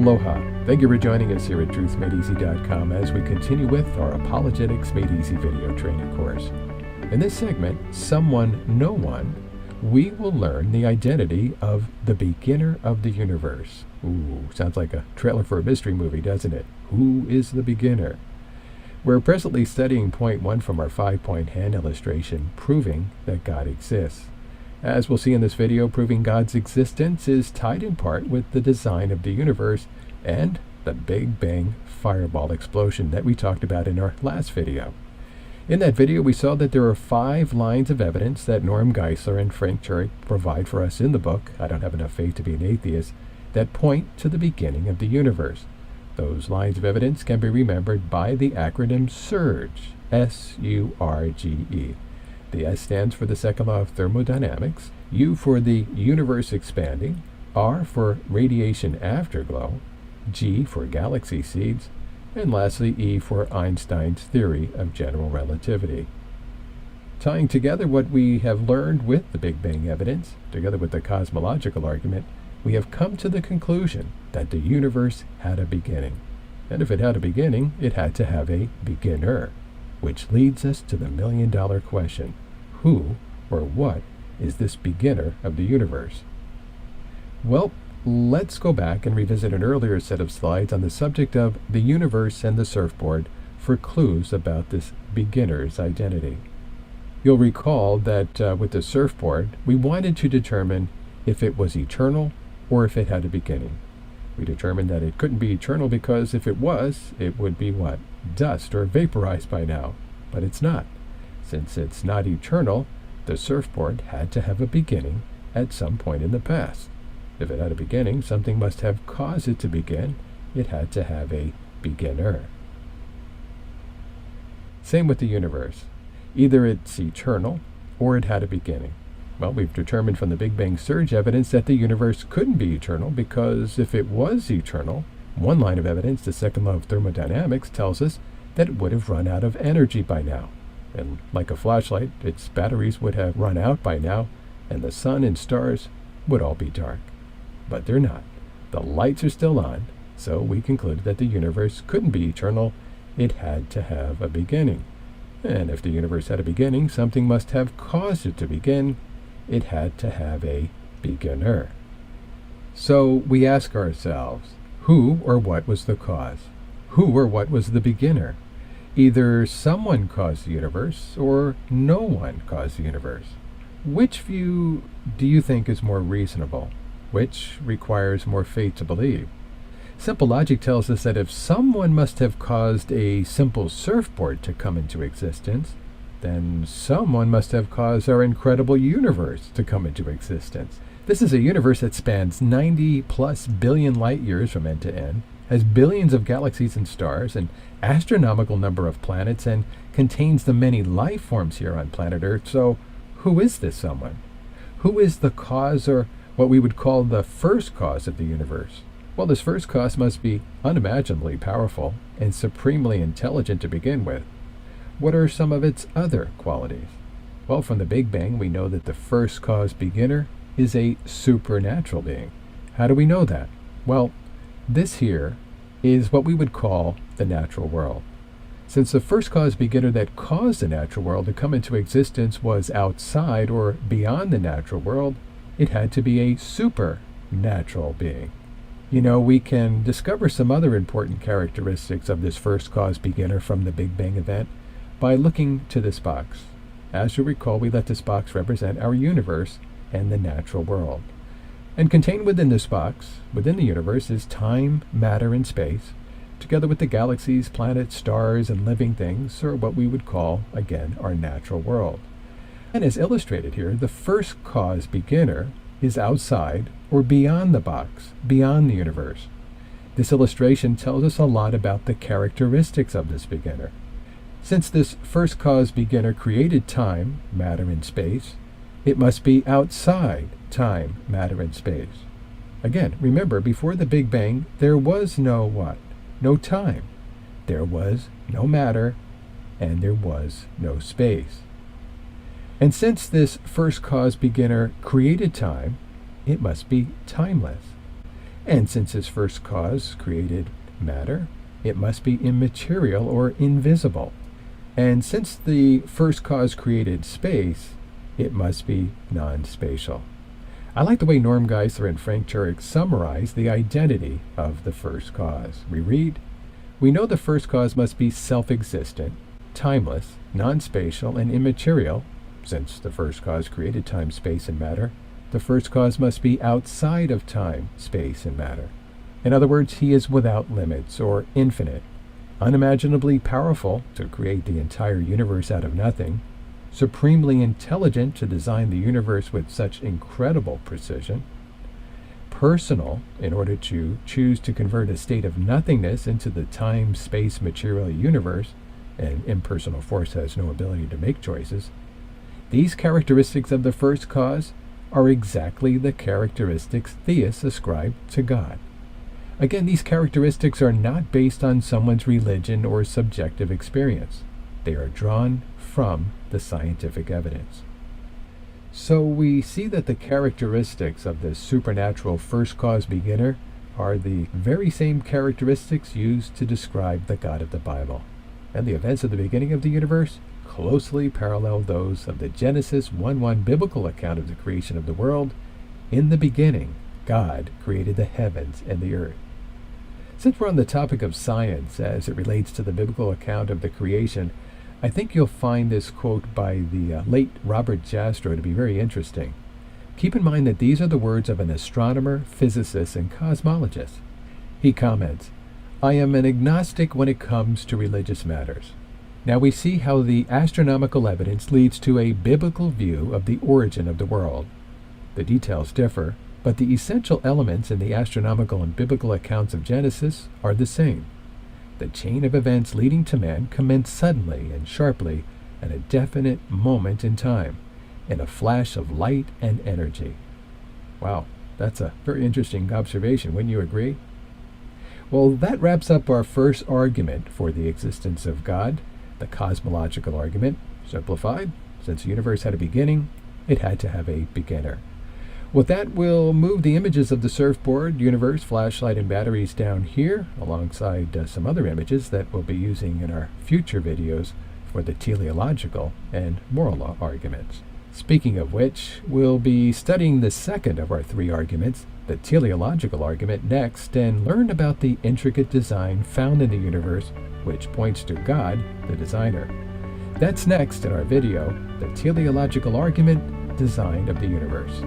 Aloha. Thank you for joining us here at TruthMadeEasy.com as we continue with our Apologetics Made Easy video training course. In this segment, Someone, No One, we will learn the identity of the beginner of the universe. Ooh, sounds like a trailer for a mystery movie, doesn't it? Who is the beginner? We're presently studying point 1 from our 5-point hand illustration, proving that God exists. As we'll see in this video, proving God's existence is tied in part with the design of the universe and the Big Bang fireball explosion that we talked about in our last video. In that video, we saw that there are 5 lines of evidence that Norm Geisler and Frank Turek provide for us in the book, I Don't Have Enough Faith to Be an Atheist, that point to the beginning of the universe. Those lines of evidence can be remembered by the acronym SURGE, S-U-R-G-E. The S stands for the second law of thermodynamics, U for the universe expanding, R for radiation afterglow, G for galaxy seeds, and lastly E for Einstein's theory of general relativity. Tying together what we have learned with the Big Bang evidence, together with the cosmological argument, we have come to the conclusion that the universe had a beginning. And if it had a beginning, it had to have a beginner. Which leads us to the million-dollar question. Who or what is this beginner of the universe? Well, let's go back and revisit an earlier set of slides on the subject of the universe and the surfboard for clues about this beginner's identity. You'll recall that with the surfboard, we wanted to determine if it was eternal or if it had a beginning. We determined that it couldn't be eternal because if it was, it would be what? Dust or vaporized by now. But it's not. Since it's not eternal, the surfboard had to have a beginning at some point in the past. If it had a beginning, something must have caused it to begin. It had to have a beginner. Same with the universe. Either it's eternal or it had a beginning. Well, we've determined from the Big Bang surge evidence that the universe couldn't be eternal because if it was eternal, one line of evidence, the second law of thermodynamics, tells us that it would have run out of energy by now. And like a flashlight, its batteries would have run out by now, and the sun and stars would all be dark. But they're not. The lights are still on, so we concluded that the universe couldn't be eternal. It had to have a beginning. And if the universe had a beginning, something must have caused it to begin. It had to have a beginner. So we ask ourselves, who or what was the cause? Who or what was the beginner? Either someone caused the universe or no one caused the universe. Which view do you think is more reasonable? Which requires more faith to believe? Simple logic tells us that if someone must have caused a simple surfboard to come into existence, then someone must have caused our incredible universe to come into existence. This is a universe that spans 90+ billion light years from end to end, has billions of galaxies and stars, an astronomical number of planets, and contains the many life forms here on planet Earth. So who is this someone? Who is the cause, or what we would call the first cause of the universe? Well, this first cause must be unimaginably powerful and supremely intelligent to begin with. What are some of its other qualities? Well, from the Big Bang, we know that the first cause beginner is a supernatural being. How do we know that? Well, this here is what we would call the natural world. Since the first cause beginner that caused the natural world to come into existence was outside or beyond the natural world, it had to be a supernatural being. You know, we can discover some other important characteristics of this first cause beginner from the Big Bang event by looking to this box. As you recall, we let this box represent our universe and the natural world. And contained within this box, within the universe, is time, matter, and space, together with the galaxies, planets, stars, and living things, or what we would call, again, our natural world. And as illustrated here, the first cause beginner is outside or beyond the box, beyond the universe. This illustration tells us a lot about the characteristics of this beginner. Since this first cause beginner created time, matter, and space, it must be outside time, matter, and space. Again, remember, before the Big Bang, there was no what? No time. There was no matter, and there was no space. And since this first cause beginner created time, it must be timeless. And since his first cause created matter, it must be immaterial or invisible. And since the first cause created space, it must be non-spatial. I like the way Norm Geisler and Frank Turek summarize the identity of the first cause. We read, "We know the first cause must be self-existent, timeless, non-spatial, and immaterial. Since the first cause created time, space, and matter, the first cause must be outside of time, space, and matter. In other words, he is without limits or infinite, unimaginably powerful to create the entire universe out of nothing, supremely intelligent to design the universe with such incredible precision, personal in order to choose to convert a state of nothingness into the time, space, material universe, and impersonal force has no ability to make choices. These characteristics of the first cause are exactly the characteristics theists ascribe to God. Again, these characteristics are not based on someone's religion or subjective experience. They are drawn from the scientific evidence. So we see that the characteristics of the supernatural first cause beginner are the very same characteristics used to describe the God of the Bible. And the events of the beginning of the universe closely parallel those of the Genesis 1:1 biblical account of the creation of the world. In the beginning, God created the heavens and the earth. Since we're on the topic of science as it relates to the biblical account of the creation, I think you'll find this quote by the late Robert Jastrow to be very interesting. Keep in mind that these are the words of an astronomer, physicist, and cosmologist. He comments, "I am an agnostic when it comes to religious matters." Now we see how the astronomical evidence leads to a biblical view of the origin of the world. The details differ, but the essential elements in the astronomical and biblical accounts of Genesis are the same. The chain of events leading to man commenced suddenly and sharply at a definite moment in time, in a flash of light and energy. Wow, that's a very interesting observation, wouldn't you agree? Well, that wraps up our first argument for the existence of God, the cosmological argument. Simplified, since the universe had a beginning, it had to have a beginner. With that, we'll move the images of the surfboard, universe, flashlight, and batteries down here, alongside some other images that we'll be using in our future videos for the teleological and moral law arguments. Speaking of which, we'll be studying the second of our three arguments, the teleological argument, next, and learn about the intricate design found in the universe, which points to God, the designer. That's next in our video, the teleological argument, design of the universe.